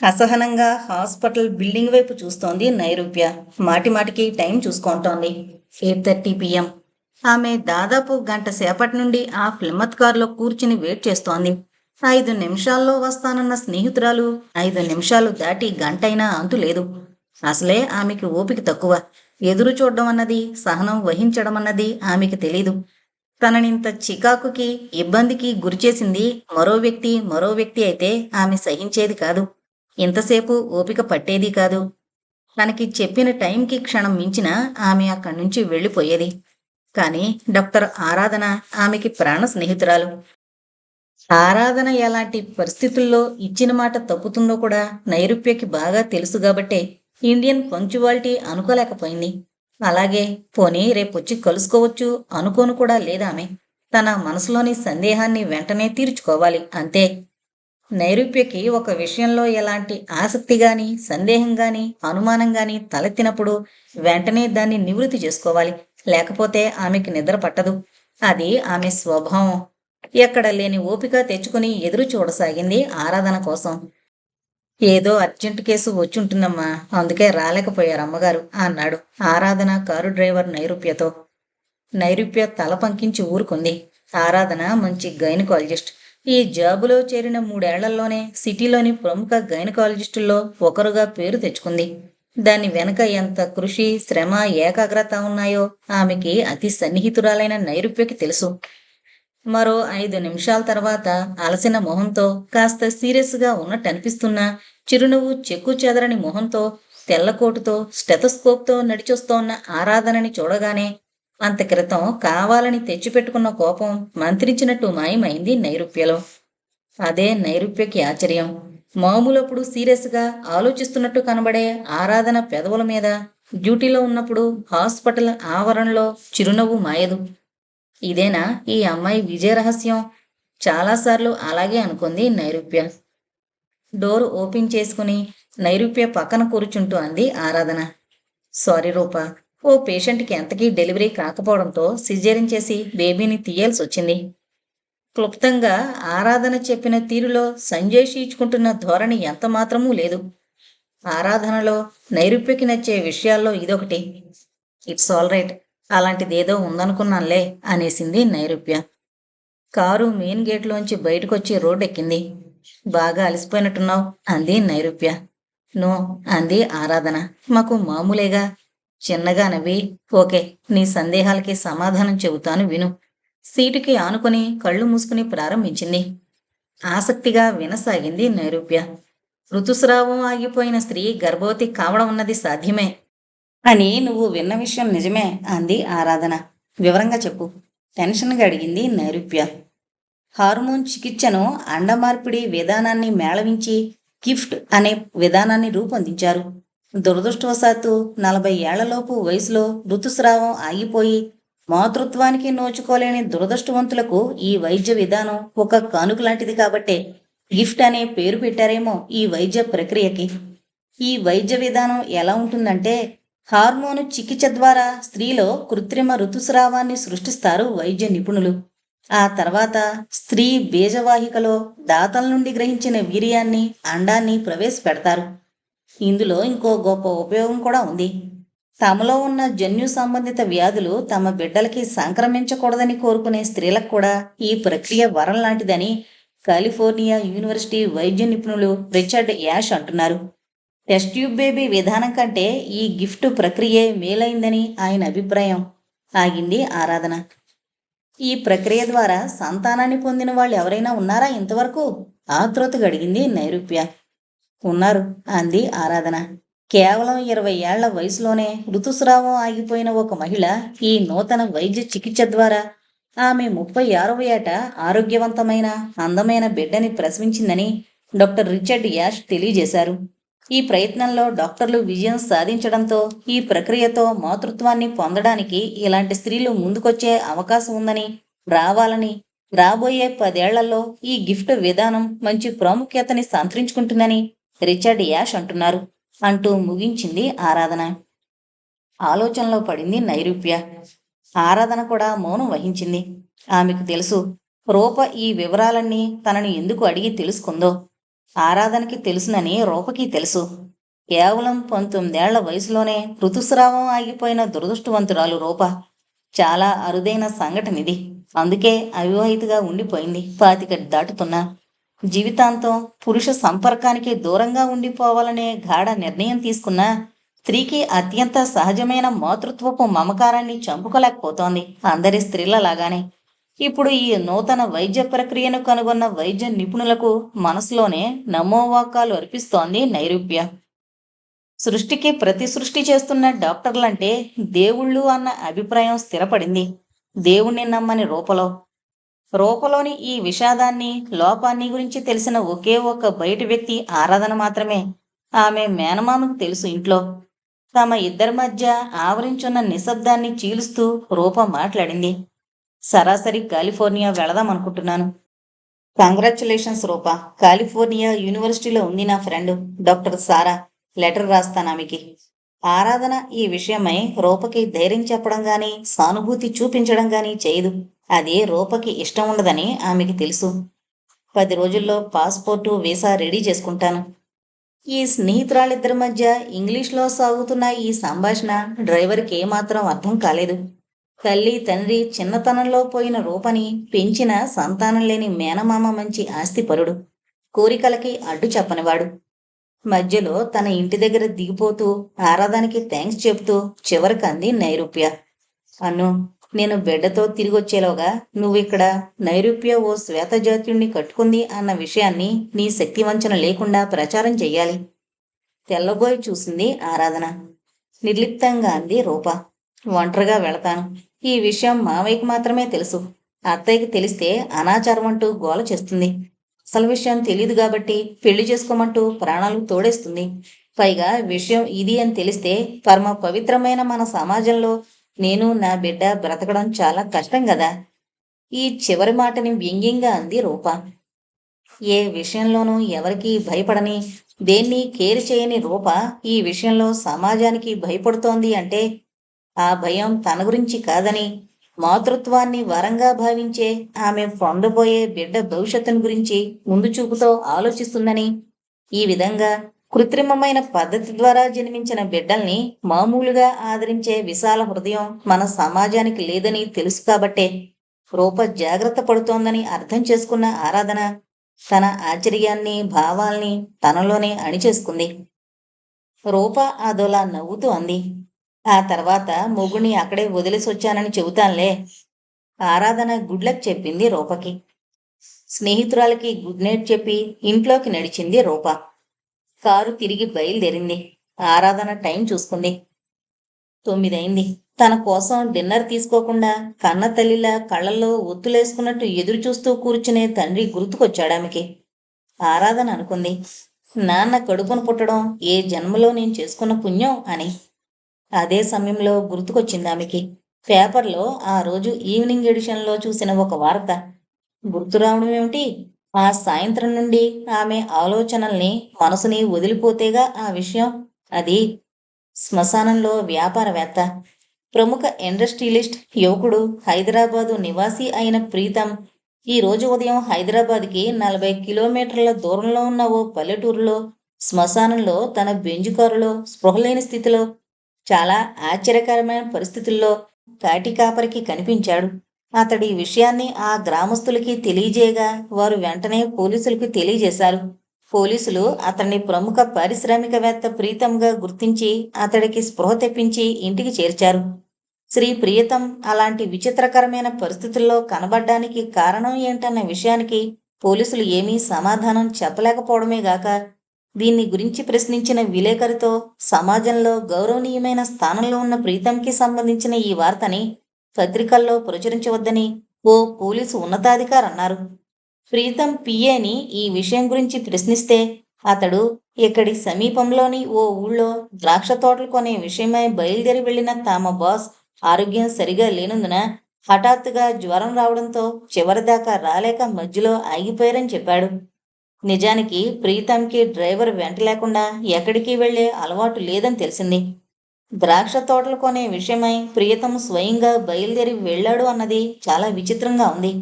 అసహనంగా hospital building వైపు చూస్తోంది నైరూప్య. మాటిమాటికి టైం చూసుకుంటోంది. 8:30 పిఎం. ఆమె దాదాపు గంట సేపటి నుండి ఆ ఫ్లిమత్ కారులో కూర్చుని వెయిట్ చేస్తోంది. 5 నిమిషాల్లో వస్తానన్న స్నేహితురాలు 5 నిమిషాలు దాటి గంటైనా అంతులేదు. అసలే ఆమెకి ఓపిక తక్కువ. ఎదురు చూడడం అన్నది, సహనం వహించడం అన్నది ఆమెకి తెలీదు. తననింత చికాకుకి, ఇబ్బందికి గురిచేసింది మరో వ్యక్తి అయితే ఆమె సహించేది కాదు. ఇంతసేపు ఓపిక పట్టేది కాదు. తనకి చెప్పిన టైంకి క్షణం మించినా ఆమె అక్కడి నుంచి వెళ్ళిపోయేది. కానీ డాక్టర్ ఆరాధన ఆమెకి ప్రాణ స్నేహితురాలు. ఆరాధన ఎలాంటి పరిస్థితుల్లో ఇచ్చిన మాట తప్పుతుందో కూడా నైరూప్యకి బాగా తెలుసు గాబట్టే ఇండియన్ పంక్చువాలిటీ అనుకోలేకపోయింది. అలాగే పోనీ రేపొచ్చి కలుసుకోవచ్చు అనుకోను కూడా లేదామె. తన మనసులోని సందేహాన్ని వెంటనే తీర్చుకోవాలి అంతే. నైరూప్యకి ఒక విషయంలో ఎలాంటి ఆసక్తి గాని, సందేహం గాని, అనుమానం గాని తలెత్తినప్పుడు వెంటనే దాన్ని నివృత్తి చేసుకోవాలి. లేకపోతే ఆమెకి నిద్ర పట్టదు. అది ఆమె స్వభావం. ఎక్కడ లేని ఓపిక తెచ్చుకుని ఎదురు చూడసాగింది ఆరాధన కోసం. ఏదో అర్జెంట్ కేసు వచ్చుంటుందమ్మా, అందుకే రాలేకపోయారు అమ్మగారు అన్నాడు ఆరాధన కారు డ్రైవర్ నైరూప్యతో. నైరూప్య తల పంకించి ఊరుకుంది. ఆరాధన మంచి గైనకాలజిస్ట్. ఈ జాబులో చేరిన 3 ఏళ్లలోనే సిటీలోని ప్రముఖ గైనకాలజిస్టుల్లో ఒకరుగా పేరు తెచ్చుకుంది. దాని వెనక ఎంత కృషి, శ్రమ, ఏకాగ్రత ఉన్నాయో ఆమెకి అతి సన్నిహితురాలైన నైరూప్యకి తెలుసు. మరో 5 నిమిషాల తర్వాత అలసిన మొహంతో, కాస్త సీరియస్గా ఉన్నట్టనిపిస్తున్నా చిరునవ్వు చెక్కు చెదరని మొహంతో, తెల్లకోటుతో, స్టెతస్కోప్తో నడిచొస్తోన్న ఆరాధనని చూడగానే అంత క్రితం కావాలని తెచ్చిపెట్టుకున్న కోపం మంత్రించినట్టు మాయమైంది నైరూప్యలో. అదే నైరూప్యకి ఆశ్చర్యం. మామూలప్పుడు సీరియస్గా ఆలోచిస్తున్నట్టు కనబడే ఆరాధన పెదవుల మీద డ్యూటీలో ఉన్నప్పుడు హాస్పిటల్ ఆవరణలో చిరునవ్వు మాయదు. ఇదేనా ఈ అమ్మాయి విజయ రహస్యం? చాలాసార్లు అలాగే అనుకుంది నైరూప్య. డోర్ ఓపెన్ చేసుకుని నైరూప్య పక్కన కూర్చుంటూ అంది ఆరాధన. సారీ రూపా, ఓ పేషెంట్కి ఎంతకీ డెలివరీ కాకపోవడంతో సిజేరియన్ చేసి బేబీని తీయాల్సి వచ్చింది. క్లుప్తంగా ఆరాధన చెప్పిన తీరులో సంజయ్ షీచుకుంటున్న ధోరణి ఎంత మాత్రమూ లేదు. ఆరాధనలో నైరూప్యకి నచ్చే విషయాల్లో ఇదొకటి. ఇట్స్ ఆల్ రైట్, అలాంటిదేదో ఉందనుకున్నానులే అనేసింది నైరూప్య. కారు మెయిన్ గేట్లోంచి బయటకొచ్చి రోడ్డెక్కింది. బాగా అలసిపోయినట్టున్నావు అంది నైరూప్య. నో అంది ఆరాధన, మాకు మామూలేగా. చిన్నగా నవ్వి, ఓకే, నీ సందేహాలకి సమాధానం చెబుతాను విను. సీటుకి ఆనుకుని కళ్ళు మూసుకుని ప్రారంభించింది. ఆసక్తిగా వినసాగింది నైరూప్య. ఋతుస్రావం ఆగిపోయిన స్త్రీ గర్భవతి కావడం అన్నది సాధ్యమే అని నువ్వు విన్న విషయం నిజమే అంది ఆరాధన. వివరంగా చెప్పు టెన్షన్గా అడిగింది నైరూప్య. హార్మోన్ చికిత్సను అండమార్పిడి విధానాన్ని మేళవించి గిఫ్ట్ అనే విధానాన్ని రూపొందించారు. దురదృష్టవశాత్తు 40 ఏళ్లలోపు వయసులో ఋతుస్రావం ఆగిపోయి మాతృత్వానికి నోచుకోలేని దురదృష్టవంతులకు ఈ వైద్య విధానం ఒక కానుక లాంటిది కాబట్టే గిఫ్ట్ అనే పేరు పెట్టారేమో ఈ వైద్య ప్రక్రియకి. ఈ వైద్య విధానం ఎలా ఉంటుందంటే, హార్మోను చికిత్స ద్వారా స్త్రీలో కృత్రిమ ఋతుస్రావాన్ని సృష్టిస్తారు వైద్య నిపుణులు. ఆ తర్వాత స్త్రీ బీజవాహికలో దాతల నుండి గ్రహించిన వీర్యాన్ని, అండాన్ని ప్రవేశపెడతారు. ఇందులో ఇంకో గొప్ప ఉపయోగం కూడా ఉంది. తమలో ఉన్న జన్యు సంబంధిత వ్యాధులు తమ బిడ్డలకి సంక్రమించకూడదని కోరుకునే స్త్రీలకు కూడా ఈ ప్రక్రియ వరం లాంటిదని కాలిఫోర్నియా యూనివర్సిటీ వైద్య నిపుణులు రిచర్డ్ యాష్ అంటున్నారు. టెస్ట్ ట్యూబ్ బేబీ విధానం కంటే ఈ గిఫ్ట్ ప్రక్రియే మేలైందని ఆయన అభిప్రాయం. ఆగింది ఆరాధన. ఈ ప్రక్రియ ద్వారా సంతానాన్ని పొందిన వాళ్ళు ఎవరైనా ఉన్నారా ఇంతవరకు? ఆతృతగా అడిగింది నైరూప్య. ఉన్నారు అంది ఆరాధన. కేవలం 20 ఏళ్ల వయసులోనే ఋతుస్రావం ఆగిపోయిన ఒక మహిళ ఈ నూతన వైద్య చికిత్స ద్వారా ఆమె 36వ ఏట ఆరోగ్యవంతమైన, అందమైన బిడ్డని ప్రసవించిందని డాక్టర్ రిచర్డ్ యాష్ తెలియజేశారు. ఈ ప్రయత్నంలో డాక్టర్లు విజయం సాధించడంతో ఈ ప్రక్రియతో మాతృత్వాన్ని పొందడానికి ఇలాంటి స్త్రీలు ముందుకొచ్చే అవకాశం ఉందని, రావాలని, రాబోయే 10 ఏళ్లలో ఈ గిఫ్ట్ విధానం మంచి ప్రాముఖ్యతని సంతరించుకుంటుందని రిచర్డ్ యాష్ అంటున్నారు అంటూ ముగించింది ఆరాధన. ఆలోచనలో పడింది నైరూప్య. ఆరాధన కూడా మౌనం వహించింది. ఆమెకు తెలుసు రూప ఈ వివరాలన్నీ తనను ఎందుకు అడిగి తెలుసుకుందో. ఆరాధనకి తెలుసునని రూపకి తెలుసు. కేవలం 19 ఏళ్ల వయసులోనే ఋతుస్రావం ఆగిపోయిన దురదృష్టవంతురాలు రూప. చాలా అరుదైన సంఘటన ఇది. అందుకే అవివాహితగా ఉండిపోయింది. 25 దాటుతున్నా జీవితాంతం పురుష సంపర్కానికి దూరంగా ఉండిపోవాలనే గాఢ నిర్ణయం తీసుకున్న స్త్రీకి అత్యంత సహజమైన మాతృత్వపు మమకారాన్ని చంపుకోలేకపోతోంది, అందరి స్త్రీలలాగానే. ఇప్పుడు ఈ నూతన వైద్య ప్రక్రియను కనుగొన్న వైద్య నిపుణులకు మనసులోనే నమోవాకాలు అర్పిస్తోంది నైరూప్య. సృష్టికి ప్రతి సృష్టి చేస్తున్న డాక్టర్లంటే దేవుళ్ళు అన్న అభిప్రాయం స్థిరపడింది దేవుణ్ణి నమ్మని రూపలోని ఈ విషాదాన్ని, లోపాన్ని గురించి తెలిసిన ఒకే ఒక్క బయటి వ్యక్తి ఆరాధన మాత్రమే. ఆమె మేనమామకు తెలుసు ఇంట్లో. తమ ఇద్దరి మధ్య ఆవరించున్న నిశ్శబ్దాన్ని చీలుస్తూ రూప మాట్లాడింది. సరాసరి కాలిఫోర్నియా వెళదామనుకుంటున్నాను. కంగ్రాచ్యులేషన్స్ రూపా. కాలిఫోర్నియా యూనివర్సిటీలో ఉంది నా ఫ్రెండ్ డాక్టర్ సారా. లెటర్ రాస్తాను ఆమెకి. ఆరాధన ఈ విషయమై రూపకి ధైర్యం చెప్పడం గాని, సానుభూతి చూపించడం గాని చేయదు. అది రూపకి ఇష్టం ఉండదని ఆమెకి తెలుసు. 10 రోజుల్లో పాస్పోర్టు, వీసా రెడీ చేసుకుంటాను. ఈ స్నేహితురాలిద్దరి మధ్య ఇంగ్లీష్లో సాగుతున్న ఈ సంభాషణ డ్రైవర్కి ఏమాత్రం అర్థం కాలేదు. తల్లి తండ్రి చిన్నతనంలో పోయిన రూపని పెంచిన సంతానం లేని మేనమామ మంచి ఆస్తిపరుడు, కోరికలకి అడ్డు చెప్పనివాడు. మధ్యలో తన ఇంటి దగ్గర దిగిపోతూ ఆరాధానికి థ్యాంక్స్ చెబుతూ చివరికి అంది నైరూప్య. అను, నేను బిడ్డతో తిరిగొచ్చేలోగా నువ్విక్కడ నైరూప్య ఓ శ్వేతజాత్యుణ్ణి కట్టుకుంది అన్న విషయాన్ని నీ శక్తివంచన లేకుండా ప్రచారం చెయ్యాలి. తెల్లబోయి చూసింది ఆరాధన. నిర్లిప్తంగా అంది రూప. ఒంటరిగా వెళతాను. ఈ విషయం మావయ్యకి మాత్రమే తెలుసు. అత్తయ్యకి తెలిస్తే అనాచారం అంటూ గోల చేస్తుంది. అసలు విషయం తెలియదు కాబట్టి పెళ్లి చేసుకోమంటూ ప్రాణాలు తోడేస్తుంది. పైగా విషయం ఇది అని తెలిస్తే పరమ పవిత్రమైన మన సమాజంలో నేను నా బిడ్డ బ్రతకడం చాలా కష్టం కదా. ఈ చివరి మాటని వ్యంగ్యంగా అంది రూప. ఏ విషయంలోనూ ఎవరికీ భయపడని, దేన్ని కేర్ చేయని రూప ఈ విషయంలో సమాజానికి భయపడుతోంది అంటే ఆ భయం తన గురించి కాదని, మాతృత్వాన్ని వరంగా భావించే ఆమె పొందబోయే బిడ్డ భవిష్యత్తును గురించి ముందు చూపుతో ఆలోచిస్తుందని. ఈ విధంగా కృత్రిమమైన పద్ధతి ద్వారా జన్మించిన బిడ్డల్ని మామూలుగా ఆదరించే విశాల హృదయం మన సమాజానికి లేదని తెలుసు కాబట్టే రూప జాగ్రత్త పడుతోందని అర్థం చేసుకున్న ఆరాధన తన ఆశ్చర్యాన్ని, భావాల్ని తనలోనే అణిచేసుకుంది. రూప అదోలా నవ్వుతూ అంది. ఆ తర్వాత మొగుణ్ణి అక్కడే వదిలేసి వచ్చానని చెబుతానులే. ఆరాధన గుడ్ లక్ చెప్పింది రూపకి. స్నేహితురాలకి గుడ్ నైట్ చెప్పి ఇంట్లోకి నడిచింది రూప. కారు తిరిగి బయలుదేరింది. ఆరాధన టైం చూసుకుంది. 9 అయింది. తన కోసం డిన్నర్ తీసుకోకుండా కన్న తల్లిలా కళ్ళల్లో ఒత్తులేసుకున్నట్టు ఎదురు చూస్తూ కూర్చునే తండ్రి గుర్తుకొచ్చాడామెకి. ఆరాధన అనుకుంది, నాన్న కడుపును పుట్టడం ఏ జన్మలో నేను చేసుకున్న పుణ్యం అని. అదే సమయంలో గుర్తుకొచ్చింది ఆమెకి పేపర్లో ఆ రోజు ఈవినింగ్ ఎడిషన్లో చూసిన ఒక వార్త. గుర్తు రావడం ఏమిటి? ఆ సాయంత్రం నుండి ఆమె ఆలోచనల్ని, మనసుని వదిలిపోతేగా ఆ విషయం. అది శ్మశానంలో వ్యాపారవేత్త, ప్రముఖ ఇండస్ట్రియలిస్ట్ యువకుడు, హైదరాబాదు నివాసి అయిన ప్రీతం ఈ రోజు ఉదయం హైదరాబాద్కి 40 కిలోమీటర్ల దూరంలో ఉన్న ఓ పల్లెటూరులో శ్మశానంలో తన బెంజు కారులో స్పృహలేని స్థితిలో, చాలా ఆశ్చర్యకరమైన పరిస్థితుల్లో కాటి కాపరికి కనిపించాడు. అతడి విషయాన్ని ఆ గ్రామస్తులకి తెలియజేయగా వారు వెంటనే పోలీసులకు తెలియజేశారు. పోలీసులు అతన్ని ప్రముఖ పారిశ్రామికవేత్త ప్రీతంగా గుర్తించి అతడికి స్పృహ తెప్పించి ఇంటికి చేర్చారు. శ్రీ ప్రియతం అలాంటి విచిత్రకరమైన పరిస్థితుల్లో కనబడ్డానికి కారణం ఏంటన్న విషయానికి పోలీసులు ఏమీ సమాధానం చెప్పలేకపోవడమే గాక, దీన్ని గురించి ప్రశ్నించిన విలేకరితో సమాజంలో గౌరవనీయమైన స్థానంలో ఉన్న ప్రీతంకి సంబంధించిన ఈ వార్తని పత్రికల్లో ప్రచురించవద్దని ఓ పోలీసు ఉన్నతాధికారి అన్నారు. ప్రీతం పిఏని ఈ విషయం గురించి ప్రశ్నిస్తే అతడు ఇక్కడి సమీపంలోని ఓ ఊళ్ళో ద్రాక్ష తోటలు కొనే విషయమై బయలుదేరి వెళ్లిన తమ బాస్ ఆరోగ్యం సరిగా లేనందున హఠాత్తుగా జ్వరం రావడంతో చివరిదాకా రాలేక మధ్యలో ఆగిపోయారని చెప్పాడు. నిజానికి ప్రీతంకి డ్రైవర్ వెంట లేకుండా ఎక్కడికి వెళ్లే అలవాటు లేదని తెలిసింది. ద్రాక్ష తోటలు కొనే విషయమై ప్రియతం స్వయంగా బయలుదేరి వెళ్ళాడు అన్నది చాలా విచిత్రంగా ఉంది.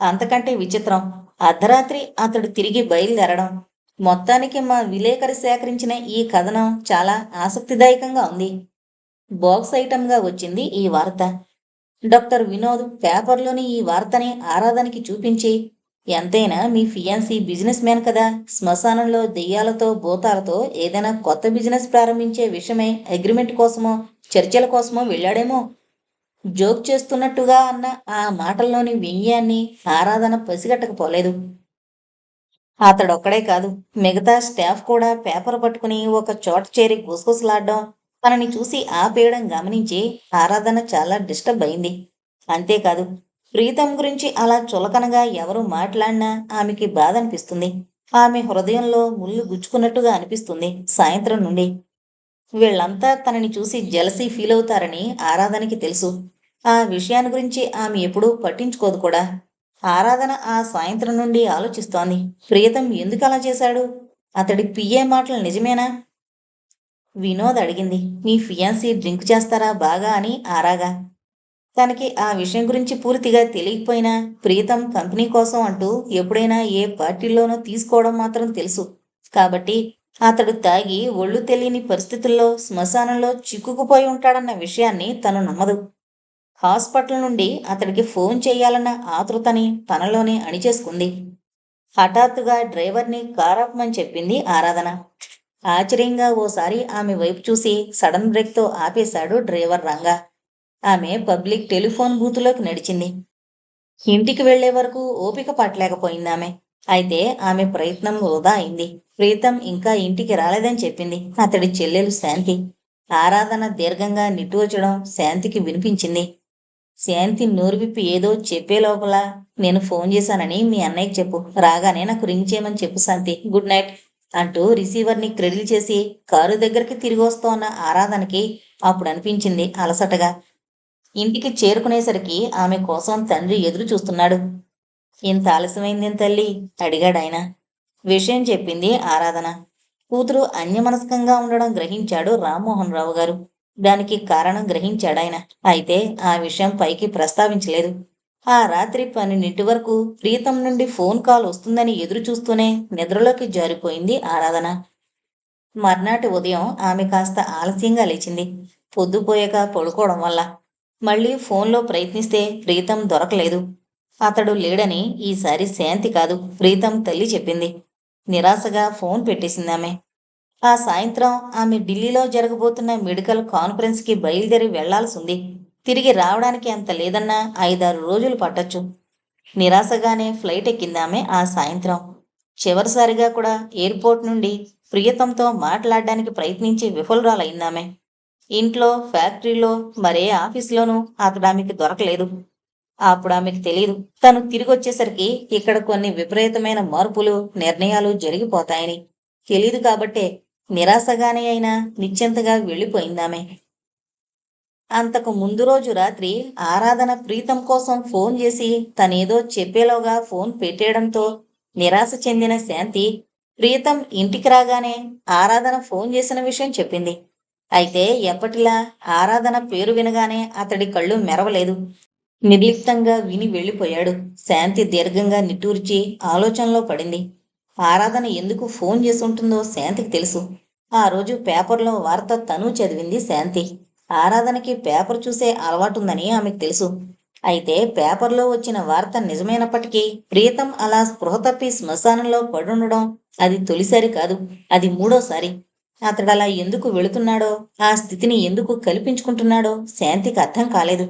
అంతకంటే విచిత్రం అర్ధరాత్రి అతడు తిరిగి బయలుదేరడం. మొత్తానికి మా విలేకరి సేకరించిన ఈ కథనం చాలా ఆసక్తిదాయకంగా ఉంది. బాక్స్ ఐటమ్గా వచ్చింది ఈ వార్త. డాక్టర్ వినోద్ పేపర్లోని ఈ వార్తని ఆరాధనకి చూపించి, ఎంతైనా మీ ఫియాన్సీ బిజినెస్ మ్యాన్ కదా, శ్మశానంలో దెయ్యాలతో భూతాలతో ఏదైనా కొత్త బిజినెస్ ప్రారంభించే విషయమై అగ్రిమెంట్ కోసమో చర్చల కోసమో వెళ్ళాడేమో, జోక్ చేస్తున్నట్టుగా అన్న ఆ మాటల్లోని వ్యంగ్యాన్ని ఆరాధన పసిగట్టకపోలేదు. అతడొక్కడే కాదు, మిగతా స్టాఫ్ కూడా పేపర్ పట్టుకుని ఒక చోట చేరి గుసగుసలాడడం, తనని చూసి ఆపేయడం గమనించి ఆరాధన చాలా డిస్టర్బ్ అయింది. అంతేకాదు, ప్రీతం గురించి అలా చులకనగా ఎవరు మాట్లాడినా ఆమెకి బాధ అనిపిస్తుంది. ఆమె హృదయంలో ముళ్ళు గుచ్చుకున్నట్టుగా అనిపిస్తుంది. సాయంత్రం నుండి వీళ్ళంతా తనని చూసి జెలసీ ఫీల్ అవుతారని ఆరాధనకి తెలుసు. ఆ విషయాన్ని గురించి ఆమె ఎప్పుడూ పట్టించుకోదు కూడా. ఆరాధన ఆ సాయంత్రం నుండి ఆలోచిస్తోంది. ప్రియతం ఎందుకు అలా చేశాడు? అతడి పిఏ మాటలు నిజమేనా? వినోద్ అడిగింది. మీ ఫియాన్సీ డ్రింక్ చేస్తారా బాగా అని ఆరాగా. తనకి ఆ విషయం గురించి పూర్తిగా తెలియకపోయినా ప్రీతం కంపెనీ కోసం అంటూ ఎప్పుడైనా ఏ పార్టీల్లోనో తీసుకోవడం మాత్రం తెలుసు. కాబట్టి అతడు తాగి ఒళ్ళు తెలియని పరిస్థితుల్లో శ్మశానంలో చిక్కుకుపోయి ఉంటాడన్న విషయాన్ని తను నమ్మదు. హాస్పిటల్ నుండి అతడికి ఫోన్ చేయాలన్న ఆతృతని తనలోనే అణిచేసుకుంది. హఠాత్తుగా డ్రైవర్ని కారాపమని చెప్పింది ఆరాధన. ఆశ్చర్యంగా ఓసారి ఆమె వైపు చూసి సడన్ బ్రేక్తో ఆపేశాడు డ్రైవర్ రంగా. ఆమె పబ్లిక్ టెలిఫోన్ బూతులోకి నడిచింది. ఇంటికి వెళ్లే వరకు ఓపిక పట్టలేకపోయిందామె. అయితే ఆమె ప్రయత్నం వృధా అయింది. ప్రీతం ఇంకా ఇంటికి రాలేదని చెప్పింది అతడి చెల్లెలు శాంతి. ఆరాధన దీర్ఘంగా నిట్టూర్చడం శాంతికి వినిపించింది. శాంతి నోరు విప్పి ఏదో చెప్పే లోపల, నేను ఫోన్ చేశానని మీ అన్నయ్యకి చెప్పు, రాగానే నాకు రింగ్ చేయమని చెప్పు శాంతి, గుడ్ నైట్ అంటూ రిసీవర్ని క్రెడిల్ చేసి కారు దగ్గరికి తిరిగి వస్తోన్న ఆరాధనకి అప్పుడు అనిపించింది అలసటగా. ఇంటికి చేరుకునేసరికి ఆమె కోసం తండ్రి ఎదురు చూస్తున్నాడు. ఇంత ఆలస్యమైందేం తల్లి అడిగాడాయన. విషయం చెప్పింది ఆరాధన. కూతురు అన్యమనస్కంగా ఉండడం గ్రహించాడు రామ్మోహన్ రావు గారు. దానికి కారణం గ్రహించాడాయన. అయితే ఆ విషయం పైకి ప్రస్తావించలేదు. ఆ రాత్రి 12 వరకు ప్రీతం నుండి ఫోన్ కాల్ వస్తుందని ఎదురు చూస్తూనే నిద్రలోకి జారిపోయింది ఆరాధన. మర్నాటి ఉదయం ఆమె కాస్త ఆలస్యంగా లేచింది. పొద్దుపోయాక పడుకోవడం వల్ల. మళ్ళీ ఫోన్లో ప్రయత్నిస్తే ప్రీతం దొరకలేదు. అతడు లేడని ఈసారి శాంతి కాదు, ప్రీతం తల్లి చెప్పింది. నిరాశగా ఫోన్ పెట్టేసిందామె. ఆ సాయంత్రం ఆమె ఢిల్లీలో జరగబోతున్న మెడికల్ కాన్ఫరెన్స్కి బయలుదేరి వెళ్లాల్సింది. తిరిగి రావడానికి అంత లేదన్నా 5-6 రోజులు పట్టొచ్చు. నిరాశగానే ఫ్లైట్ ఎక్కిందామె ఆ సాయంత్రం. చివరిసారిగా కూడా ఎయిర్పోర్ట్ నుండి ప్రియతంతో మాట్లాడడానికి ప్రయత్నించి విఫలురాలైందామె. ఇంట్లో, ఫ్యాక్టరీలో, మరే ఆఫీసులోనూ అతడు ఆమెకి దొరకలేదు. అప్పుడు ఆమెకు తెలియదు, తను తిరిగి వచ్చేసరికి ఇక్కడ కొన్ని విపరీతమైన మార్పులు, నిర్ణయాలు జరిగిపోతాయని. తెలీదు కాబట్టే నిరాశగానే అయినా నిశ్చింతగా వెళ్ళిపోయిందామె. అంతకు ముందు రోజు రాత్రి ఆరాధన ప్రీతం కోసం ఫోన్ చేసి తనేదో చెప్పేలోగా ఫోన్ పెట్టేయడంతో నిరాశ చెందిన శాంతి ప్రీతం ఇంటికి రాగానే ఆరాధన ఫోన్ చేసిన విషయం చెప్పింది. అయితే ఎప్పటిలా ఆరాధన పేరు వినగానే అతడి కళ్ళు మెరవలేదు. నిర్లిప్తంగా విని వెళ్ళిపోయాడు. శాంతి దీర్ఘంగా నిట్టూర్చి ఆలోచనలో పడింది. ఆరాధన ఎందుకు ఫోన్ చేసి ఉంటుందో శాంతికి తెలుసు. ఆ రోజు పేపర్లో వార్త తను చదివింది శాంతి. ఆరాధనకి పేపర్ చూసే అలవాటుందని ఆమెకు తెలుసు. అయితే పేపర్లో వచ్చిన వార్త నిజమైనప్పటికీ ప్రీతం అలా స్పృహ తప్పి శ్మశానంలో పడుండడం అది తొలిసారి కాదు, అది 3వసారి. అతడలా ఎందుకు వెళుతున్నాడో, ఆ స్థితిని ఎందుకు కల్పించుకుంటున్నాడో శాంతికి అర్థం కాలేదు.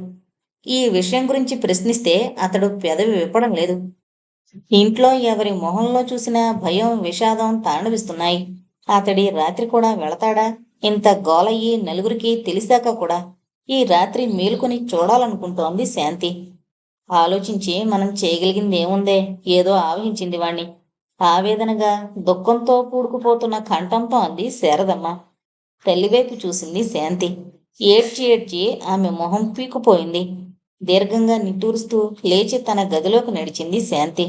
ఈ విషయం గురించి ప్రశ్నిస్తే అతడు పెదవి విప్పడం లేదు. ఇంట్లో ఎవరి మొహంలో చూసినా భయం, విషాదం తాండవిస్తున్నాయి. అతడి రాత్రి కూడా వెళతాడా? ఇంత గోలయ్యి నలుగురికి తెలిసాక కూడా ఈ రాత్రి మేలుకొని చూడాలనుకుంటోంది శాంతి. ఆలోచించి మనం చేయగలిగింది ఏముందే, ఏదో ఆవహించింది వాణ్ణి. ఆవేదనగా దుఃఖంతో పూడుకుపోతున్న కంఠంతో అంది శారదమ్మ. తల్లివైపు చూసింది శాంతి. ఏడ్చి ఏడ్చి ఆమె మొహం పీకుపోయింది. దీర్ఘంగా నిట్టూరుస్తూ లేచి తన గదిలోకి నడిచింది శాంతి.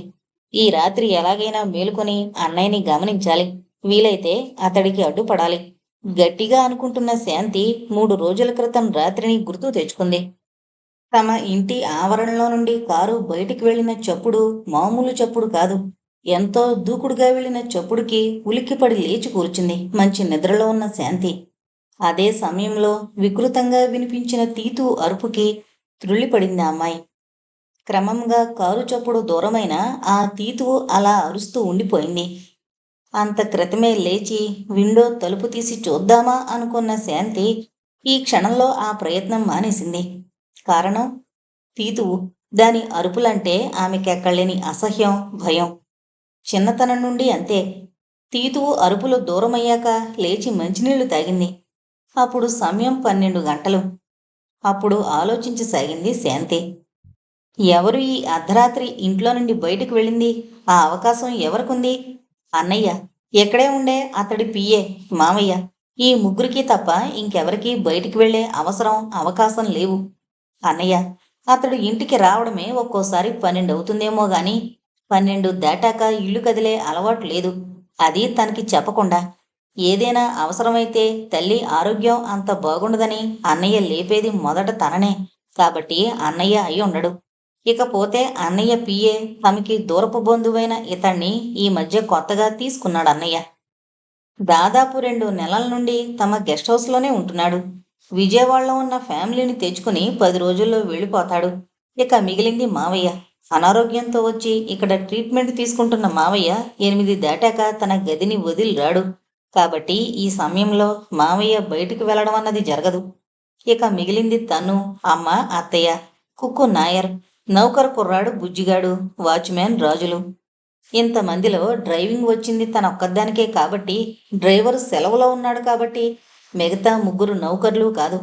ఈ రాత్రి ఎలాగైనా మేలుకొని అన్నయ్యని గమనించాలి. వీలైతే అతడికి అడ్డుపడాలి. గట్టిగా అనుకుంటున్న శాంతి 3 రోజుల క్రితం రాత్రిని గుర్తు తెచ్చుకుంది. తమ ఇంటి ఆవరణలో నుండి కారు బయటికి వెళ్లిన చప్పుడు మామూలు చప్పుడు కాదు. ఎంతో దూకుడుగా వెళ్ళిన చప్పుడుకి ఉలిక్కిపడి లేచి కూర్చుంది మంచి నిద్రలో ఉన్న శాంతి. అదే సమయంలో వికృతంగా వినిపించిన తీతు అరుపుకి త్రుళ్ళిపడింది ఆ అమ్మాయి. క్రమంగా కారు చప్పుడు దూరమైన ఆ తీతువు అలా అరుస్తూ ఉండిపోయింది. అంత క్రితమే లేచి విండో తలుపు తీసి చూద్దామా అనుకున్న శాంతి ఈ క్షణంలో ఆ ప్రయత్నం మానేసింది. కారణం తీతువు. దాని అరుపులంటే ఆమెకెక్కడలేని అసహ్యం, భయం. చిన్నతనం నుండి అంతే. తీతువు అరుపులు దూరమయ్యాక లేచి మంచినీళ్లు తాగింది. అప్పుడు సమయం 12 గంటలు. అప్పుడు ఆలోచించసాగింది శాంతి. ఎవరు ఈ అర్ధరాత్రి ఇంట్లో నుండి బయటకు వెళ్ళింది? ఆ అవకాశం ఎవరికుంది? అన్నయ్య. ఎక్కడే ఉండే అతడి పిఏ మామయ్య. ఈ ముగ్గురికి తప్ప ఇంకెవరికీ బయటికి వెళ్లే అవసరం, అవకాశం లేవు. అన్నయ్య. అతడు ఇంటికి రావడమే ఒక్కోసారి 12 అవుతుందేమో గాని 12 దాటాక ఇల్లు కదిలే అలవాటు లేదు. అది తనకి చెప్పకుండా. ఏదైనా అవసరమైతే తల్లి ఆరోగ్యం అంత బాగుండదని అన్నయ్య లేపేది మొదట తననే. కాబట్టి అన్నయ్య అయి ఉండడు. ఇకపోతే అన్నయ్య పిఏ తమకి దూరపు బంధువైన ఇతణ్ణి ఈ మధ్య కొత్తగా తీసుకున్నాడు అన్నయ్య. దాదాపు 2 నెలల నుండి తమ గెస్ట్ హౌస్లోనే ఉంటున్నాడు. విజయవాడలో ఉన్న ఫ్యామిలీని తెచ్చుకుని 10 రోజుల్లో వెళ్ళిపోతాడు. ఇక మిగిలింది మావయ్య. అనారోగ్యంతో వచ్చి ఇక్కడ ట్రీట్మెంట్ తీసుకుంటున్న మావయ్య 8 దాటాక తన గదిని వదిలి రాడు. కాబట్టి ఈ సమయంలో మావయ్య బయటికి వెళ్ళడం అన్నది జరగదు. ఇక మిగిలింది తను, అమ్మ, అత్తయ్య, కుక్కు నాయర్, నౌకరు కుర్రాడు బుజ్జిగాడు, వాచ్మ్యాన్ రాజులు. ఇంతమందిలో డ్రైవింగ్ వచ్చింది తనొక్కదానికే కాబట్టి, డ్రైవరు సెలవులో ఉన్నాడు కాబట్టి మిగతా 3 నౌకర్లు కాదు.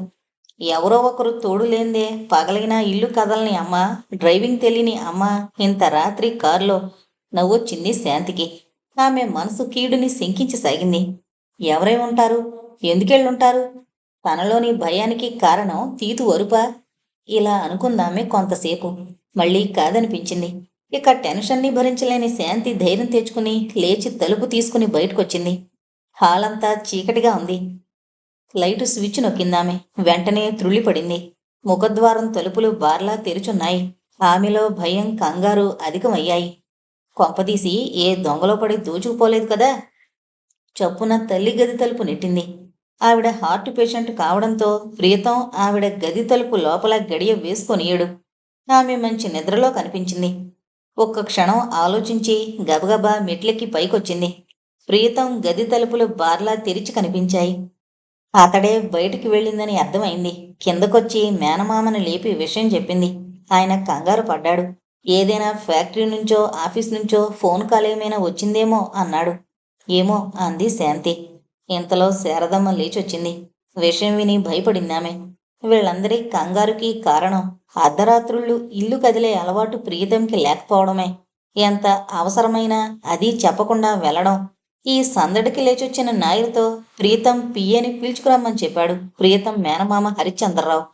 ఎవరో ఒకరు తోడు లేందే పగలైనా ఇల్లు కదలని అమ్మ, డ్రైవింగ్ తెలియని అమ్మ. ఇంత రాత్రి కారులో నవ్వొచ్చింది శాంతికి. ఆమె మనసు కీడుని శంకించసాగింది. ఎవరై ఉంటారు? ఎందుకెళ్ళుంటారు? తనలోని భయానికి కారణం తీతు వరుపా? ఇలా అనుకుందామే కొంతసేపు. మళ్ళీ కాదనిపించింది. ఇక టెన్షన్ని భరించలేని శాంతి ధైర్యం తెచ్చుకుని లేచి తలుపు తీసుకుని బయటకొచ్చింది. హాలంతా చీకటిగా ఉంది. లైటు స్విచ్ నొక్కిందామె. వెంటనే త్రుళ్ళిపడింది. ముఖద్వారం తలుపులు బార్లా తెరుచున్నాయి. ఆమెలో భయం, కంగారు అధికమయ్యాయి. కొంపదీసి ఏ దొంగలో పడి దోచుకుపోలేదు కదా? చప్పున తల్లి గది తలుపు నెట్టింది. ఆవిడ హార్ట్ పేషెంట్ కావడంతో ప్రియతం ఆవిడ గది తలుపు లోపల గడియ వేసుకొనియడు. ఆమె మంచి నిద్రలో కనిపించింది. ఒక్క క్షణం ఆలోచించి గబగబా మెట్లెక్కి పైకొచ్చింది. ప్రియతం గది తలుపులు బార్లా తెరిచి కనిపించాయి. అతడే బయటికి వెళ్ళిందని అర్థమైంది. కిందకొచ్చి మేనమామని లేపి విషయం చెప్పింది. ఆయన కంగారు పడ్డాడు. ఏదైనా ఫ్యాక్టరీ నుంచో ఆఫీస్ నుంచో ఫోన్ కాల్ ఏమైనా వచ్చిందేమో అన్నాడు. ఏమో అంది శాంతి. ఇంతలో శారదమ్మ లేచొచ్చింది. విషయం విని భయపడిందామె. వీళ్ళందరి కంగారుకి కారణం అర్ధరాత్రుళ్ళు ఇల్లు కదిలే అలవాటు ప్రియతంకి లేకపోవడమే. ఎంత అవసరమైనా అది చెప్పకుండా వెళ్ళడం. ఈ సందడికి లేచొచ్చిన నాయర్తో ప్రియతం పిఏని పిలుచుకురమ్మని చెప్పాడు ప్రియతం మేనమామ హరిశ్చంద్రరావు.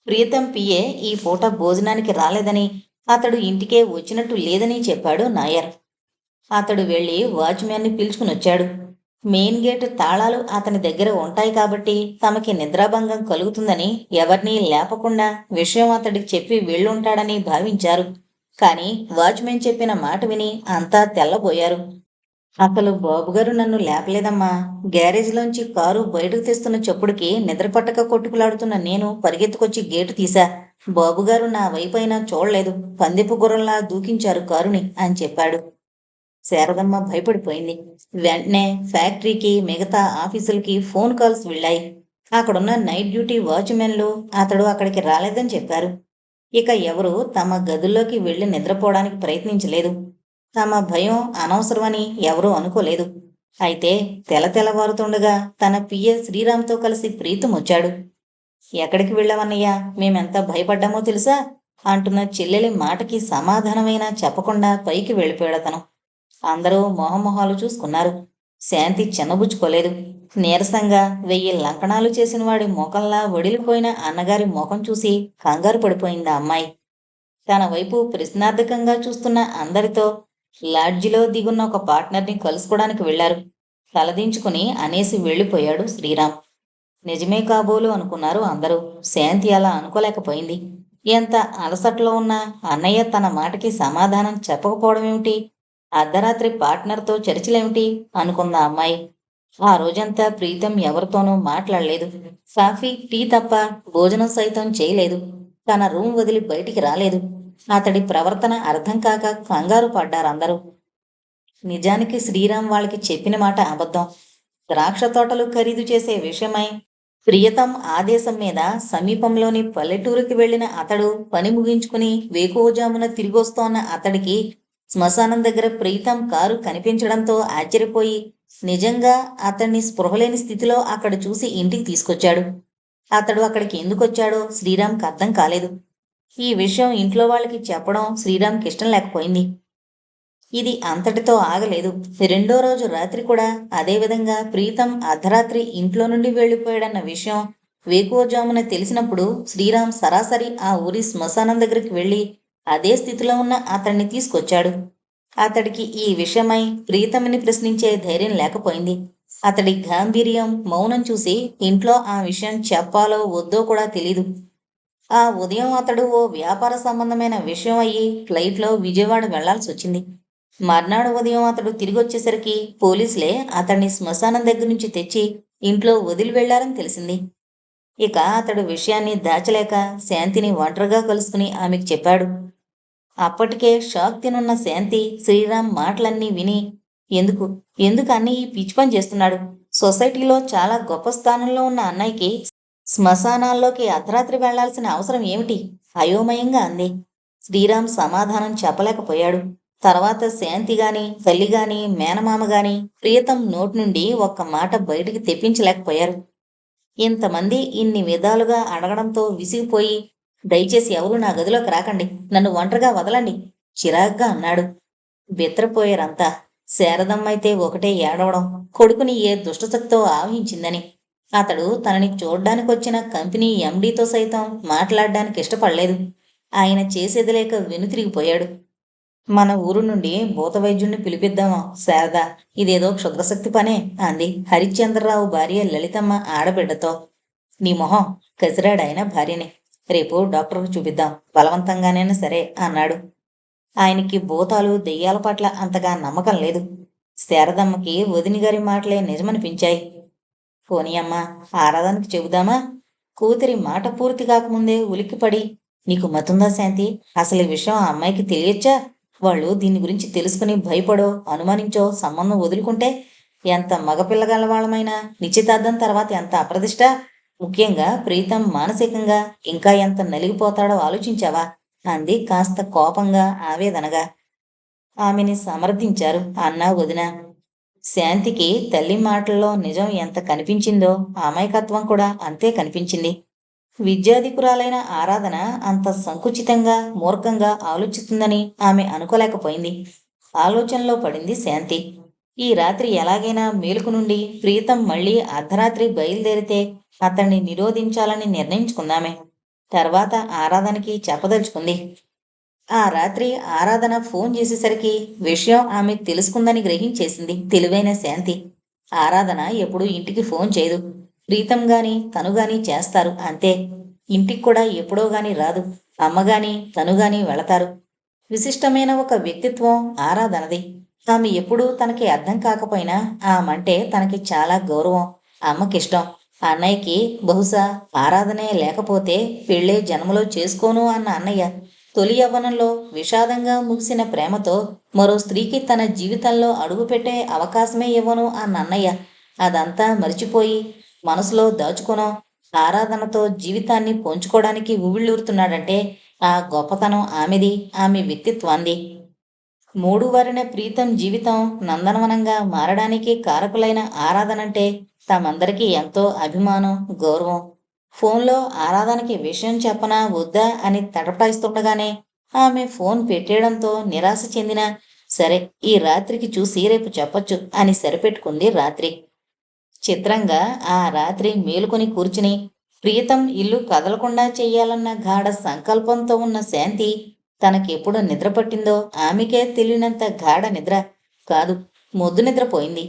ప్రియతం పిఏ ఈ పూట భోజనానికి రాలేదని, అతడు ఇంటికే వచ్చినట్టు లేదని చెప్పాడు నాయర్. అతడు వెళ్ళి వాచ్మ్యాన్ని పిలుచుకునొచ్చాడు. మెయిన్ గేటు తాళాలు అతని దగ్గర ఉంటాయి కాబట్టి తమకి నిద్రాభంగం కలుగుతుందని ఎవరినీ లేపకుండా విషయం అతడికి చెప్పి వెళ్ళుంటాడని భావించారు. కానీ వాచ్మెన్ చెప్పిన మాట విని అంతా తెల్లబోయారు. అసలు బాబుగారు నన్ను లేపలేదమ్మా. గ్యారేజ్లోంచి కారు బయటకు తెస్తున్న చప్పుడుకి నిద్రపట్టక కొట్టుకులాడుతున్న నేను పరిగెత్తుకొచ్చి గేటు తీశా. బాబుగారు నా వైపైనా చూడలేదు. పందెపు గుర్రంలా దూకించారు కారుని అని చెప్పాడు. శారదమ్మ భయపడిపోయింది. వెంటనే ఫ్యాక్టరీకి, మిగతా ఆఫీసులకి ఫోన్ కాల్స్ వెళ్ళాయి. అక్కడున్న నైట్ డ్యూటీ వాచ్మెన్లు అతడు అక్కడికి రాలేదని చెప్పారు. ఇక ఎవరు తమ గదుల్లోకి వెళ్ళి నిద్రపోవడానికి ప్రయత్నించలేదు. తమ భయం అనవసరమని ఎవరూ అనుకోలేదు. అయితే తెల్లవారుతుండగా తన పిఏ శ్రీరామ్తో కలిసి ప్రీతం వచ్చాడు. ఎక్కడికి వెళ్ళావన్నయ్యా? మేమెంత భయపడ్డామో తెలుసా అంటున్న చెల్లెలి మాటకి సమాధానమైనా చెప్పకుండా పైకి వెళ్ళిపోయాడతను. అందరూ మొహమొహాలు చూసుకున్నారు. శాంతి చిన్నబుచ్చుకోలేదు. నీరసంగా 1000 లంకణాలు చేసిన వాడి ముఖంలా వడిలిపోయిన అన్నగారి ముఖం చూసి కంగారు పడిపోయింది ఆ అమ్మాయి. తన వైపు ప్రశ్నార్థకంగా చూస్తున్న అందరితో లాడ్జిలో దిగున్న ఒక పార్ట్నర్ని కలుసుకోవడానికి వెళ్లారు. తలదించుకుని అనేసి వెళ్ళిపోయాడు శ్రీరామ్. నిజమే కాబోలు అనుకున్నారు అందరూ. శాంతి అలా అనుకోలేకపోయింది. ఎంత అలసట్లో ఉన్న అన్నయ్య తన మాటకి సమాధానం చెప్పకపోవడమేమిటి? అర్ధరాత్రి పార్ట్నర్తో చర్చలేమిటి అనుకుందా అమ్మాయి. ఆ రోజంతా ప్రీతం ఎవరితోనూ మాట్లాడలేదు. కాఫీ, టీ తప్ప భోజనం సైతం చేయలేదు. తన రూమ్ వదిలి బయటికి రాలేదు. అతడి ప్రవర్తన అర్థం కాక కంగారు పడ్డారందరూ. నిజానికి శ్రీరామ్ వాళ్ళకి చెప్పిన మాట అబద్ధం. ద్రాక్ష తోటలు ఖరీదు చేసే విషయమై ప్రియతం ఆదేశం మీద సమీపంలోని పల్లెటూరుకి వెళ్లిన అతడు పని ముగించుకుని వేకువజామున తిరిగొస్తోన్న అతడికి శ్మశానం దగ్గర ప్రీతం కారు కనిపించడంతో ఆశ్చర్యపోయి నిజంగా అతన్ని స్పృహలేని స్థితిలో అక్కడ చూసి ఇంటికి తీసుకొచ్చాడు. అతడు అక్కడికి ఎందుకొచ్చాడో శ్రీరామ్కి అర్థం కాలేదు. ఈ విషయం ఇంట్లో వాళ్ళకి చెప్పడం శ్రీరామ్కి ఇష్టం లేకపోయింది. ఇది అంతటితో ఆగలేదు. రెండో రోజు రాత్రి కూడా అదేవిధంగా ప్రీతం అర్ధరాత్రి ఇంట్లో నుండి వెళ్ళిపోయాడన్న విషయం వేకువజామున తెలిసినప్పుడు శ్రీరామ్ సరాసరి ఆ ఊరి శ్మశానం దగ్గరికి వెళ్ళి అదే స్థితిలో ఉన్న అతన్ని తీసుకొచ్చాడు. అతడికి ఈ విషయమై ప్రీతమిని ప్రశ్నించే ధైర్యం లేకపోయింది. అతడి గాంభీర్యం, మౌనం చూసి ఇంట్లో ఆ విషయం చెప్పాలో వద్దో కూడా తెలీదు. ఆ ఉదయం అతడు ఓ వ్యాపార సంబంధమైన విషయం అయ్యి ఫ్లైట్లో విజయవాడ వెళ్లాల్సి వచ్చింది. మర్నాడు ఉదయం అతడు తిరిగొచ్చేసరికి పోలీసులే అతన్ని శ్మశానం దగ్గర నుంచి తెచ్చి ఇంట్లో వదిలి వెళ్లారని తెలిసింది. ఇక అతడు విషయాన్ని దాచలేక శాంతిని ఒంటరిగా కలుసుకుని ఆమెకు చెప్పాడు. అప్పటికే షాక్ తినున్న శాంతి శ్రీరామ్ మాటలన్నీ విని ఎందుకు ఎందుకు అన్నయ్య ఈ పిచ్చి పని చేస్తున్నాడు? సొసైటీలో చాలా గొప్ప స్థానంలో ఉన్న అన్నయ్యకి శ్మశానాల్లోకి అర్ధరాత్రి వెళ్లాల్సిన అవసరం ఏమిటి? అయోమయంగా అంది. శ్రీరామ్ సమాధానం చెప్పలేకపోయాడు. తర్వాత శాంతి గాని, తల్లి గాని, మేనమామ గాని ప్రియతం నోటి నుండి ఒక్క మాట బయటికి తెప్పించలేకపోయారు. ఇంతమంది ఇన్ని విధాలుగా అడగడంతో విసిగిపోయి దయచేసి ఎవరూ నా గదిలోకి రాకండి, నన్ను ఒంటరిగా వదలండి చిరాగ్గా అన్నాడు. బెత్తరపోయారంతా. శారదమ్మయితే ఒకటే ఏడవడం, కొడుకుని ఏ దుష్టశక్తో ఆవహించిందని. అతడు తనని చూడ్డానికొచ్చిన కంపెనీ ఎండీతో సైతం మాట్లాడడానికి ఇష్టపడలేదు. ఆయన చేసేది లేక వెనుతిరిగిపోయాడు. మన ఊరు నుండి భూత వైద్యుణ్ణి పిలిపిద్దామా శారద? ఇదేదో క్షుద్రశక్తి పనే అంది హరిశ్చంద్రరావు భార్య లలితమ్మ ఆడబిడ్డతో. నీ మొహం, కసిరాడాయన భార్యని. రేపు డాక్టర్కు చూపిద్దాం, బలవంతంగానైనా సరే అన్నాడు. ఆయనకి భూతాలు దెయ్యాల పట్ల అంతగా నమ్మకం లేదు. శారదమ్మకి వదిని గారి మాటలే నిజమనిపించాయి. పోనీ అమ్మా, ఆరాధనకి చెబుదామా? కూతురి మాట పూర్తి కాకముందే ఉలిక్కిపడి, నీకు మతుందా శాంతి? అసలు ఈ విషయం ఆ అమ్మాయికి తెలియచ్చా? వాళ్ళు దీని గురించి తెలుసుకుని భయపడో అనుమానించో సంబంధం వదులుకుంటే ఎంత మగపిల్లగల వాళ్ళమైనా నిశ్చితార్థం తర్వాత ఎంత అప్రదిష్ట. ముఖ్యంగా ప్రీతం మానసికంగా ఇంకా ఎంత నలిగిపోతాడో ఆలోచించావా అంది కాస్త కోపంగా, ఆవేదనగా. ఆమెని సమర్థించారు అన్న వదిన. శాంతికి తల్లి మాటల్లో నిజం ఎంత కనిపించిందో అమాయకత్వం కూడా అంతే కనిపించింది. విద్యాధికురాలైన ఆరాధన అంత సంకుచితంగా, మూర్ఖంగా ఆలోచిస్తుందని ఆమె అనుకోలేకపోయింది. ఆలోచనలో పడింది శాంతి. ఈ రాత్రి ఎలాగైనా మేలుకు నుండి ప్రీతం మళ్ళీ అర్ధరాత్రి బయలుదేరితే అతన్ని నిరోధించాలని నిర్ణయించుకుందామే. తర్వాత ఆరాధనకి చెప్పదలుచుకుంది. ఆ రాత్రి ఆరాధన ఫోన్ చేసేసరికి విషయం ఆమె తెలుసుకుందని గ్రహించేసింది తెలివైన శాంతి. ఆరాధన ఎప్పుడూ ఇంటికి ఫోన్ చేయదు. ప్రీతం గాని తను గాని చేస్తారు అంతే. ఇంటికి కూడా ఎప్పుడో గాని రాదు. అమ్మగాని తను గాని వెళతారు. విశిష్టమైన ఒక వ్యక్తిత్వం ఆరాధనది. ఆమె ఎప్పుడూ తనకి అర్థం కాకపోయినా ఆమంటే తనకి చాలా గౌరవం. అమ్మకిష్టం. అన్నయ్యకి బహుశా ఆరాధనే లేకపోతే పెళ్ళే జన్మలో చేసుకోను అన్న అన్నయ్య తొలి యవ్వనంలో విషాదంగా ముగిసిన ప్రేమతో మరో స్త్రీకి తన జీవితంలో అడుగుపెట్టే అవకాశమే ఇవ్వను అన్న అన్నయ్య అదంతా మరిచిపోయి మనసులో దాచుకొనో ఆరాధనతో జీవితాన్ని పంచుకోవడానికి ఉవ్విళ్ళూరుతున్నాడంటే ఆ గొప్పతనం ఆమెది, ఆమె వ్యక్తిత్వాంది. మూడు వారిన ప్రీతం జీవితం నందనవనంగా మారడానికి కారకులైన ఆరాధనంటే తమందరికీ ఎంతో అభిమానం, గౌరవం. ఫోన్లో ఆరాధనకి విషయం చెప్పనా వద్దా అని తటపటాయిస్తుండగానే ఆమె ఫోన్ పెట్టేయడంతో నిరాశ చెందిన సరే ఈ రాత్రికి చూసి రేపు చెప్పొచ్చు అని సరిపెట్టుకుంది రాత్రి. చిత్రంగా ఆ రాత్రి మేలుకొని కూర్చుని ప్రీతం ఇల్లు కదలకుండా చెయ్యాలన్న గాఢ సంకల్పంతో ఉన్న శాంతి తనకెప్పుడు నిద్ర పట్టిందో ఆమెకే తెలియనంత గాఢ నిద్ర కాదు, మొద్దు నిద్రపోయింది.